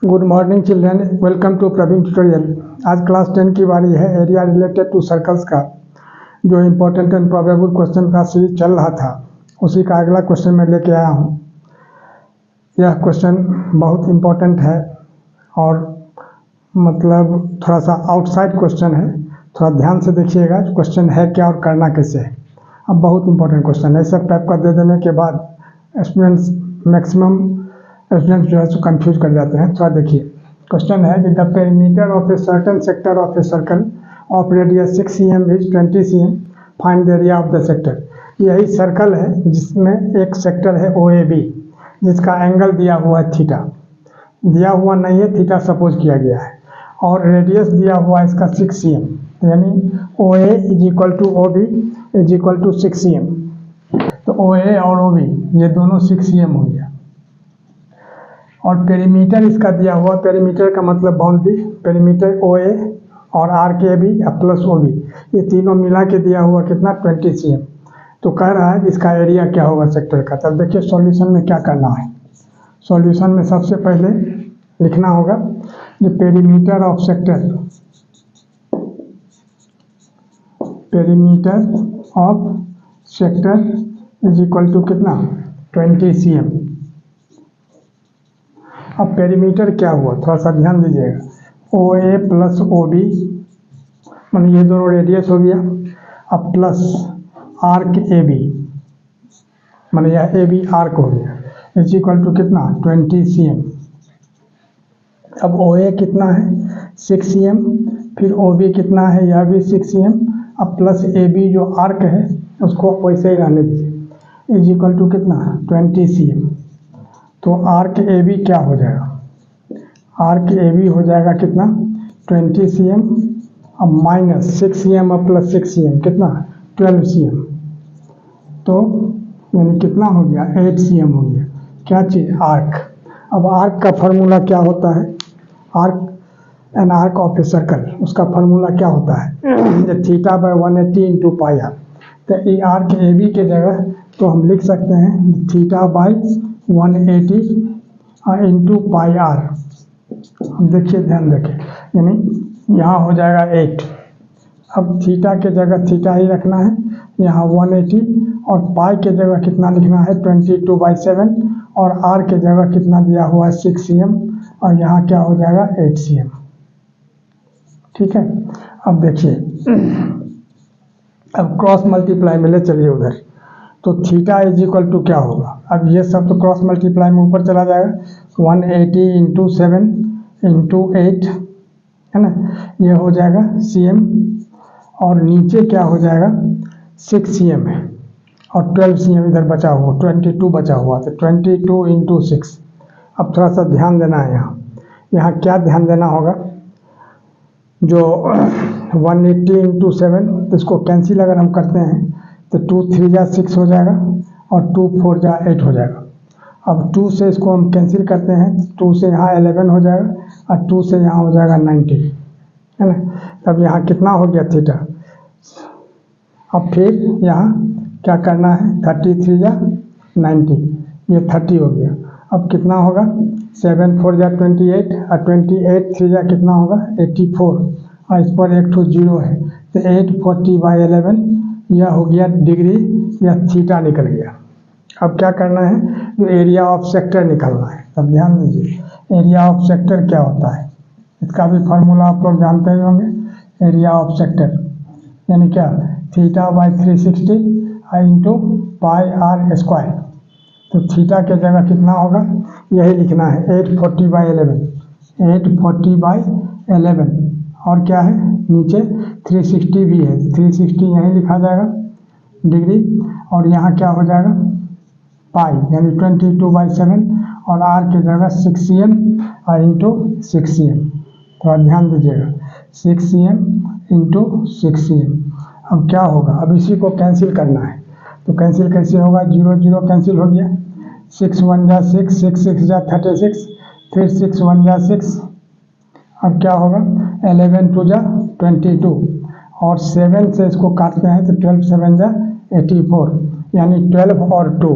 Good morning children, welcome to Praveen tutorial. आज class 10 की बारी है। एरिया रिलेटेड टू सर्कल्स का जो इम्पोर्टेंट एंड प्रोबेबल क्वेश्चन का सीरीज चल रहा था, उसी का अगला क्वेश्चन मैं लेके आया हूँ। यह क्वेश्चन बहुत इम्पोर्टेंट है और मतलब थोड़ा सा आउटसाइड क्वेश्चन है। थोड़ा ध्यान से देखिएगा क्वेश्चन है क्या और करना कैसे है। अब बहुत इंपॉर्टेंट क्वेश्चन है। सब टाइप का दे देने के बाद स्टूडेंट्स मैक्सिमम स्टूडेंट्स जो है सो कंफ्यूज कर जाते हैं। थोड़ा देखिए, क्वेश्चन है कि the perimeter of a certain sector of a circle of radius 6 cm is 20 cm, find the area of the sector. यही सर्कल है जिसमें एक सेक्टर है OAB, जिसका एंगल दिया हुआ है थीटा। दिया हुआ नहीं है, थीटा सपोज किया गया है, और रेडियस दिया हुआ है इसका 6 cm, यानी OA is equal to OB is equal to 6 cm। तो OA और OB ये दोनों 6 cm हो गया। और पेरीमीटर इसका दिया हुआ, पेरीमीटर का मतलब बाउंड्री, पेरीमीटर OA और RKB प्लस OB, ये तीनों मिला के दिया हुआ कितना 20 cm। तो कह रहा है इसका एरिया क्या होगा सेक्टर का। तब देखिए सॉल्यूशन में क्या करना है। सॉल्यूशन में सबसे पहले लिखना होगा ये perimeter of sector, perimeter of sector is equal to कितना 20 cm। अब पेरीमीटर क्या हुआ, थोड़ा सा ध्यान दीजिएगा। OA प्लस OB मान ये दोनों रेडियस हो गया, अब प्लस आर्क AB मान यह AB आर्क हो गया इज इक्वल टू कितना 20 cm। अब OA कितना है 6 cm, फिर OB कितना है यह भी 6 cm, अब प्लस AB जो आर्क है उसको वैसे ही रहने दीजिए इज इक्वल टू कितना 20 cm। तो आर्क AB क्या हो जाएगा, आर्क AB हो जाएगा कितना 20 cm, अब माइनस 6 cm और प्लस 6 cm कितना 12 cm। तो यानी कितना हो गया 8 cm हो गया। क्या चीज़ आर्क। अब आर्क का फार्मूला क्या होता है, arc an arc of a circle, उसका फार्मूला क्या होता है theta by 180 into pi R. तो ये आर्क AB के जगह तो हम लिख सकते हैं theta by 180 into pi R. देखिए ध्यान रखें, यानी यहाँ हो जाएगा 8। अब थीटा के जगह थीटा ही रखना है, यहाँ 180 और पाई के जगह कितना लिखना है 22/7, और आर के जगह कितना दिया हुआ है 6 cm, और यहाँ क्या हो जाएगा 8 cm। ठीक है। अब देखिए अब क्रॉस मल्टीप्लाई में ले चलिए उधर, तो थीटा इज इक्वल टू क्या होगा। अब ये सब तो क्रॉस मल्टीप्लाई में ऊपर चला जाएगा, 180 इंटू 7 इंटू 8 है ना, ये हो जाएगा cm, और नीचे क्या हो जाएगा 6 cm है, और 12 cm इधर बचा हुआ 22 बचा हुआ, तो 22 इंटू 6। अब थोड़ा सा ध्यान देना है यहाँ क्या ध्यान देना होगा, जो 180 इंटू 7 इसको कैंसिल अगर हम करते हैं तो 2 3 जा 6 हो जाएगा, और 2 4 जा 8 हो जाएगा। अब 2 से इसको हम कैंसिल करते हैं, 2 से यहाँ 11 हो जाएगा, और 2 से यहाँ हो जाएगा 90 है ना। तब यहाँ कितना हो गया थीटा। अब फिर यहाँ क्या करना है 33 जा 90, ये 30 हो गया। अब कितना होगा 7 4 जा 28, और 28 3 जा कितना होगा 84, और इस पर एक तो 0 है, तो 840/11 यह हो गया डिग्री, यह थीटा निकल गया। अब क्या करना है, जो एरिया ऑफ सेक्टर निकालना है। तब ध्यान दीजिए एरिया ऑफ सेक्टर क्या होता है, इसका भी फार्मूला आप लोग जानते ही होंगे। एरिया ऑफ सेक्टर यानी क्या theta by 360 into pi R square. तो थीटा के जगह कितना होगा यही लिखना है 840/11, 840/11, और क्या है नीचे 360 भी है, 360 यहीं लिखा जाएगा डिग्री, और यहाँ क्या हो जाएगा पाई यानी 22/7, और आर के जगह 6 cm और इंटू 6 cm। थोड़ा ध्यान दीजिएगा 6 cm इंटू 6 cm। अब क्या होगा, अब इसी को कैंसिल करना है, तो कैंसिल कैसे होगा 0 0 कैंसिल हो गया, 6 1 जा 6, 6 6 जा 36, फिर 6 1 जा 6। अब क्या होगा 11 2 जा 22, और 7 से इसको काटते हैं तो 12 7 जा 84, यानी 12 और 2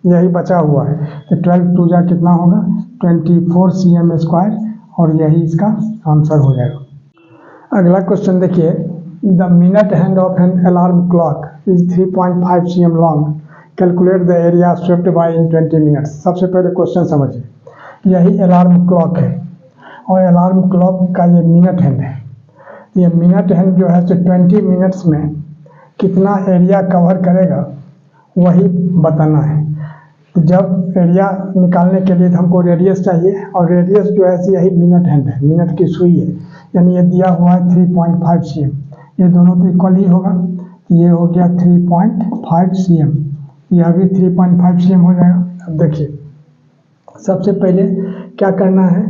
यही बचा हुआ है। तो 12 टू जा कितना होगा 24 cm², और यही इसका आंसर हो जाएगा। अगला क्वेश्चन देखिए, the minute hand of an alarm clock is 3.5 cm long, calculate the area swept by in 20 minutes. सबसे पहले क्वेश्चन समझिए, यही अलार्म क्लॉक है और अलार्म क्लॉक का ये मिनट हैंड है। ये मिनट हैंड जो है तो 20 मिनट्स में कितना एरिया कवर करेगा वही बताना है। तो जब एरिया निकालने के लिए तो हमको रेडियस चाहिए, और रेडियस जो है यही मिनट हैंड है, मिनट की सुई है, यानी ये दिया हुआ है 3.5 cm, ये दोनों तो इक्वल ही होगा। तो ये हो गया 3.5 cm, यह भी 3.5 cm हो जाएगा। अब देखिए सबसे पहले क्या करना है,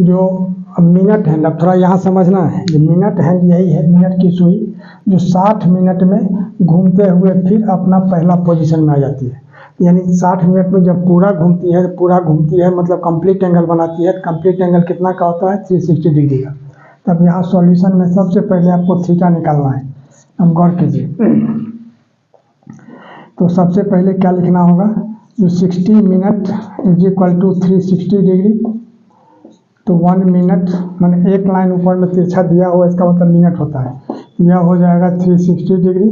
जो मिनट हैंड, अब थोड़ा यहाँ समझना है, जो मिनट हैंड यही है, मिनट की सुई जो 60 मिनट में घूमते हुए फिर अपना पहला पोजीशन में आ जाती है। यानी 60 मिनट में जब पूरा घूमती है मतलब कंप्लीट एंगल बनाती है। कंप्लीट एंगल कितना का होता है 360 डिग्री का। तब यहाँ सॉल्यूशन में सबसे पहले आपको थीटा निकालना है। अब गौर कीजिए, तो सबसे पहले क्या लिखना होगा, जो 60 minute is equal to 360 degree. तो 1 मिनट मैंने एक लाइन ऊपर में तिरछा दिया हुआ, इसका मतलब मिनट होता है। यह हो जाएगा 360 डिग्री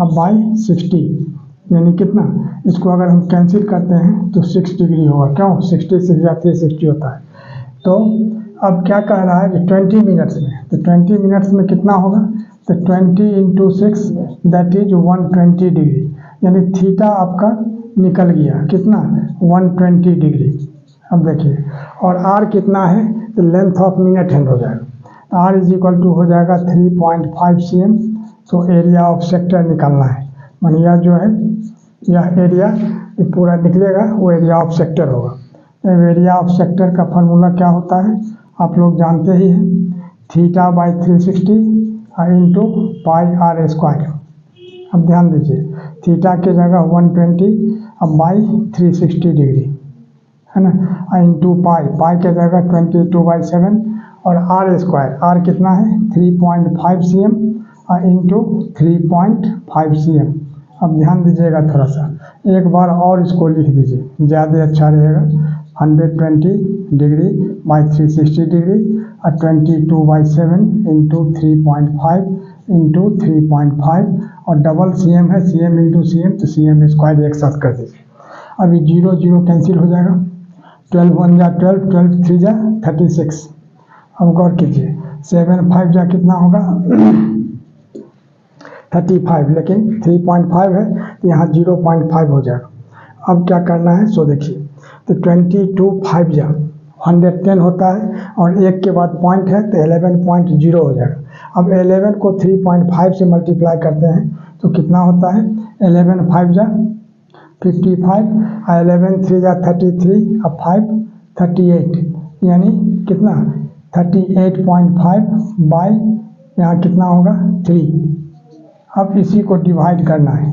अब बाई 60, यानी कितना, इसको अगर हम कैंसिल करते हैं तो 6 डिग्री होगा। क्यों 60 या 360 होता है। तो अब क्या कह रहा है कि 20 मिनट्स में, तो 20 मिनट्स में कितना होगा, तो 20 × 6 दैट इज 120 डिग्री, यानी थीटा आपका निकल गया कितना 120 डिग्री। अब देखिए, और आर कितना है, तो लेंथ ऑफ मिनट हैंड हो जाएगा। आर इज इक्वल टू हो जाएगा 3.5 cm। तो एरिया ऑफ सेक्टर निकालना है, मान यह जो है यह एरिया पूरा निकलेगा, वो एरिया ऑफ सेक्टर होगा। एरिया ऑफ सेक्टर का फार्मूला क्या होता है आप लोग जानते ही हैं, theta by 360 into pi R square. अब ध्यान दीजिए, थीटा की जगह 120 अब बाई 360 डिग्री है ना, इंटू पाई के जगह 22/7, और आर स्क्वायर, आर कितना है 3.5 cm इंटू 3.5 cm। अब ध्यान दीजिएगा थोड़ा सा, एक बार और इसको लिख दीजिए, ज़्यादा अच्छा रहेगा। 120 डिग्री बाई 360 डिग्री और 22/7 इंटू 3.5 इंटू 3.5, और डबल cm है, cm इंटू cm, तो cm स्क्वायर एक साथ कर दीजिए। अभी 0 0 कैंसिल हो जाएगा, 12 1 जा 12, 12 3 जा 36। अब गौर कीजिए, 7 5 जा कितना होगा 35, लेकिन 3.5 है तो यहाँ 0.5 हो जाएगा। अब क्या करना है सो देखिए, तो 22 5 जा 110 होता है, और एक के बाद पॉइंट है तो 11.0 हो जाएगा। अब 11 को 3.5 से मल्टीप्लाई करते हैं तो कितना होता है, 11 5 जा 55, 11 3 जा 33, अब 5 38, यानी कितना 38.5 बाई यहाँ कितना होगा 3। अब इसी को डिवाइड करना है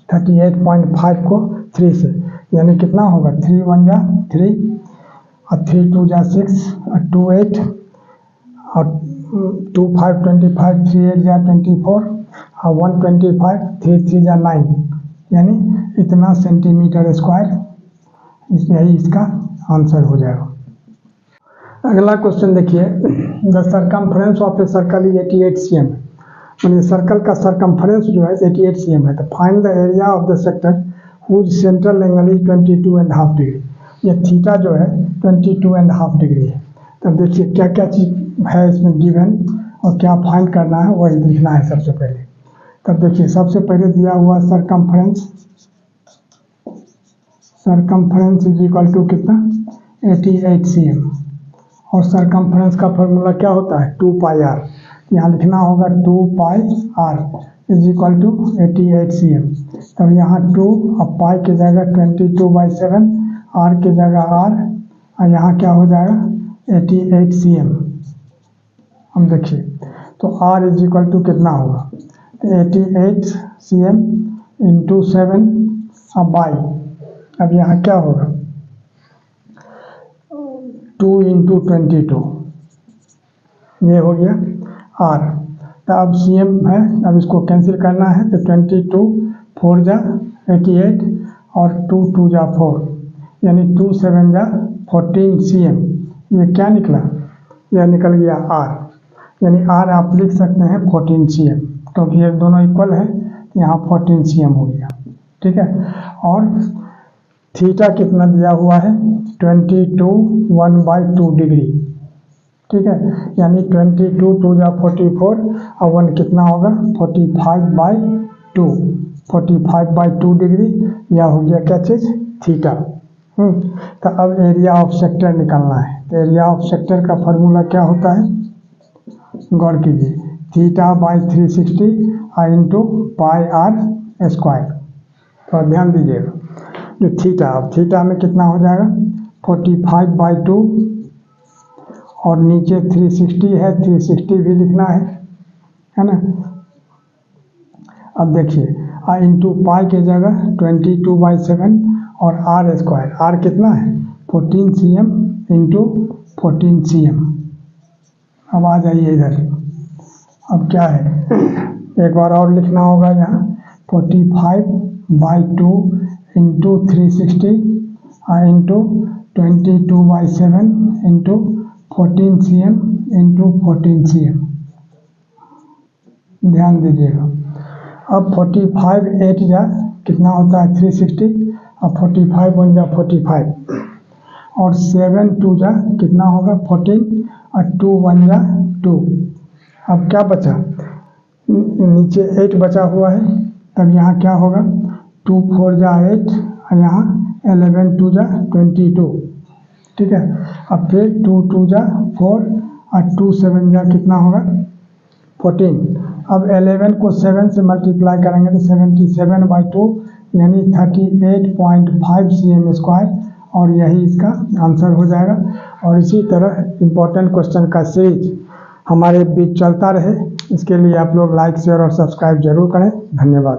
38.5 को 3 से, यानी कितना होगा 3 1 जा 3 और 3 2 जा 6 और 2 8 और 2 5 25, 3 8 जा 24 और 125, 3 3 जा 9, यानी इतना सेंटीमीटर स्क्वायर, यही इसका आंसर हो जाएगा। अगला क्वेश्चन देखिए, the circumference of a circle is 88 cm, यानी सर्कल का सर्कमफ्रेंस जो है 88 cm है। तो find the area of the sector whose central angle is 22.5 degree. ये थीटा जो है 22.5 डिग्री है। तब देखिए क्या क्या चीज़ है इसमें गिवन, और क्या फाइंड करना है वही लिखना है सबसे पहले। तब देखिए सबसे पहले दिया हुआ सर्कमफ्रेंस इज इक्वल टू कितना 88 cm, और सर्कमफ्रेंस का फॉर्मूला क्या होता है 2πr। यहाँ लिखना होगा 2πr is equal to 88 cm। तब यहाँ 2 अब पाई की जगह 22/7, r की जगह r, और यहाँ क्या हो जाएगा 88 cm। हम देखिए तो r इज इक्वल टू कितना होगा, तो 88 cm इंटू 7 अब बाई, अब यहाँ क्या होगा 2 इंटू 22, ये हो गया r। तो अब cm है, अब इसको कैंसिल करना है, तो 22 4 जा 88 और 2 2 जा 4, यानी 2 7 जा 14 cm। ये क्या निकला? यह निकल गया r, यानी r आप लिख सकते हैं 14 cm, क्योंकि ये दोनों इक्वल है, यहाँ 14 cm हो गया। ठीक है, और थीटा कितना दिया हुआ है? 22 1/2 डिग्री। ठीक है, यानी 22 2 जा 44 और 1 कितना होगा? 45/2, 45/2 डिग्री। यह हो गया क्या चीज़? थीटा। तो अब एरिया ऑफ सेक्टर निकालना है। तो एरिया ऑफ सेक्टर का फॉर्मूला क्या होता है? गौर कीजिए, θ/360 इंटू पाई r स्क्वायर। तो ध्यान दीजिएगा, जो थीटा, अब थीटा में कितना हो जाएगा? 45/2 और नीचे 360 है, 360 भी लिखना है ना। अब देखिए, इंटू पाई के जगह 22/7 और r स्क्वायर। r कितना है? 14 cm इंटू 14 cm। अब आ जाइए इधर, अब क्या है? एक बार और लिखना होगा यहाँ, 45/2 into 360 into 22/7 into 14 cm into 14 cm। ध्यान दीजिएगा, अब 45 8 जा कितना होता है? 360, अब 45 1 जा 45 और 7 2 जा कितना होगा? 14 और 2 1 जा 2। अब क्या बचा? नीचे 8 बचा हुआ है, तब यहाँ क्या होगा? 2 4 जा 8 और यहाँ 11 2 जा 22। ठीक है, अब फिर 2 2 जा 4 और 2 7 जा कितना होगा? 14। अब 11 को 7 से मल्टीप्लाई करेंगे तो 77/2 यानी 38.5 cm स्क्वायर, और यही इसका आंसर हो जाएगा। और इसी तरह इम्पोर्टेंट क्वेश्चन का सीरीज हमारे बीच चलता रहे, इसके लिए आप लोग लाइक शेयर और सब्सक्राइब जरूर करें। धन्यवाद।